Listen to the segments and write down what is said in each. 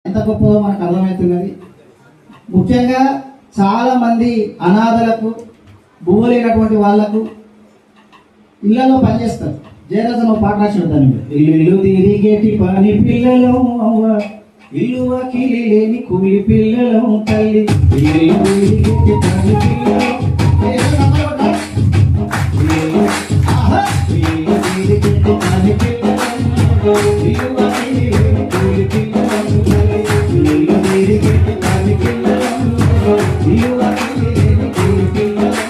ఎంత గొప్పదో మనకు అర్థమవుతున్నది. ముఖ్యంగా చాలా మంది అనాథలకు, భూములైనటువంటి వాళ్లకు ఇళ్లలో పనిచేస్తారు. జయరాజన్ పాట రాసి దాన్ని, ఇల్లు తిరిగేటి పని పిల్లలు, ఇల్లు వాకిలి లేని కూలి పిల్లలు, తల్లి ఇల్లు తిరిగేటి పని పిల్లలు, ఇల్లు తిరిగేటి పని పిల్లలు, ఇల్లు వాకిలి లేని కూలి పిల్లలు, ఇల్లు తిరిగేటి పని పిల్లలు, ఇల్లు వాకిలి లేని కూలి పిల్లలు,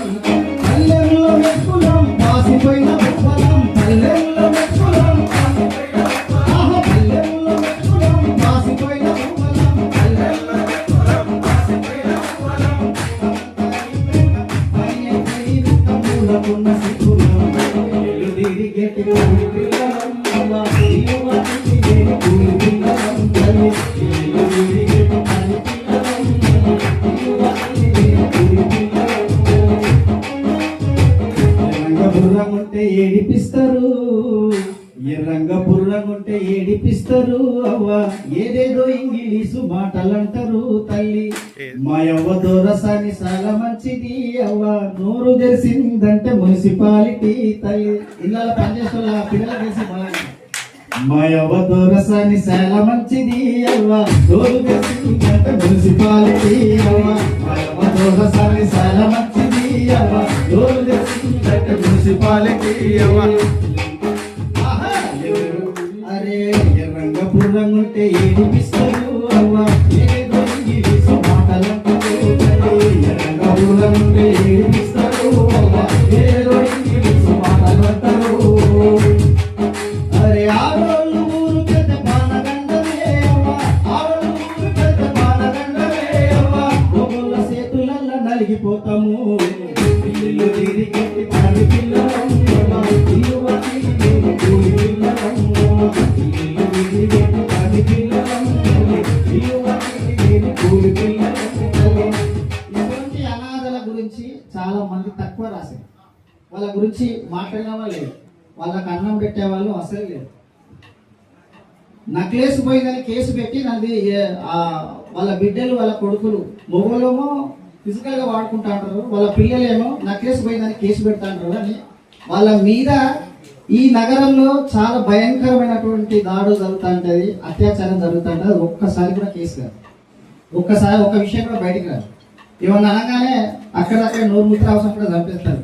పల్లెల్లో మెక్కులం పాసిపోయిన ఉప్పలం, పల్లెల్లో మెక్కులం పాసిపోయిన ఉప్పలం, పల్లెల్లో మెక్కులం పాసిపోయిన ఉప్పలం, పల్లెల్లో మెక్కులం పాసిపోయిన ఉప్పలం, పని పని కమ్ములకున్న సిక్కులం, ఇల్లు తిరిగేటి కూలి పిల్లలం, ఇల్లు వాకిలి లేని కూలి పిల్లలం, ఇల్లు తిరిగేటి పని పిల్లలం, ఇల్లు వాకిలి లేని కూలి పిల్లలం. బుర్రంగుంటే ఏడిపిస్తారు, ఎర్రంగా బుర్రంగుంటే ఏడిపిస్తారు, అవ్వ ఏదేదో ఇంగ్లీషు మాటలంటారు, తల్లి మా యవ్వ దొరసాని చాలా మంచిది, అవ్వ నోరు తెరిసిందంటే మున్సిపాలిటీ, తల్లి ఇళ్ళ పనిచేస్తున్న పిల్లలు చేసి మా యవ్వ దొరసాని చాలా మంచిది, అవ్వ నోరు తెరిసిందంటే మున్సిపాలిటీ, అవ్వ మా యవ్వ దొరసాని చాలా మంచిది, అవ్వ నోరు తెరిసిందంటే మున్సిపాలిటీ, అవ్వ అరే ఎర్రంగా బుర్రంగుంటే ఏడిపిస్తారు, అవ్వ ఏదో ఇంగ్లీషు మాటలంటారు, ఎర్రంగా బుర్రంగుంటే ఏడిపిస్తారు, అవ్వ ఏదో ఇంగ్లీషు మాటలంటారు. అరే ఆడోళ్ళు ఊరు పెద్ద పానగండమే, అవ్వ ఆడోళ్ళు ఊరు పెద్ద పానగండమే, అవ్వ మొగుళ్ళ చేతులల్ల నలిగిపోతాము, ఇల్లు తిరిగేటి పని పిల్లలం, ఇల్లు వాకిలి లేని కూలి పిల్లలం, ఇల్లు తిరిగేటి పని పిల్లలం, ఇల్లు వాకిలి లేని కూలి పిల్లలం. ఇటువంటి అనాథల గురించి చాలా మంది తక్కువ రాశారు. వాళ్ళ గురించి మాట్లాడిన వాళ్ళు లేదు, వాళ్ళకి అన్నం పెట్టేవాళ్ళు అసలు లేదు. నక్లేసు పోయిందని కేసు పెట్టి నది వాళ్ళ బిడ్డలు, వాళ్ళ కొడుకులు, మొగోళ్ళేమో ఫిజికల్గా వాడుకుంటా అంటారు, వాళ్ళ పిల్లలేమో నక్లేసు పోయిందని కేసు పెడతా అంటారు. అని వాళ్ళ మీద ఈ నగరంలో చాలా భయంకరమైనటువంటి దాడులు జరుగుతూ ఉంటుంది, అత్యాచారం జరుగుతూ ఉంటుంది. ఒక్కసారి కూడా కేసు కాదు, ఒక్కసారి ఒక విషయం కూడా బయటకు రాదు. ఏమన్నా అనగానే అక్కడక్కడ నోరు ముద్ర అవసరం కూడా చంపేస్తారు.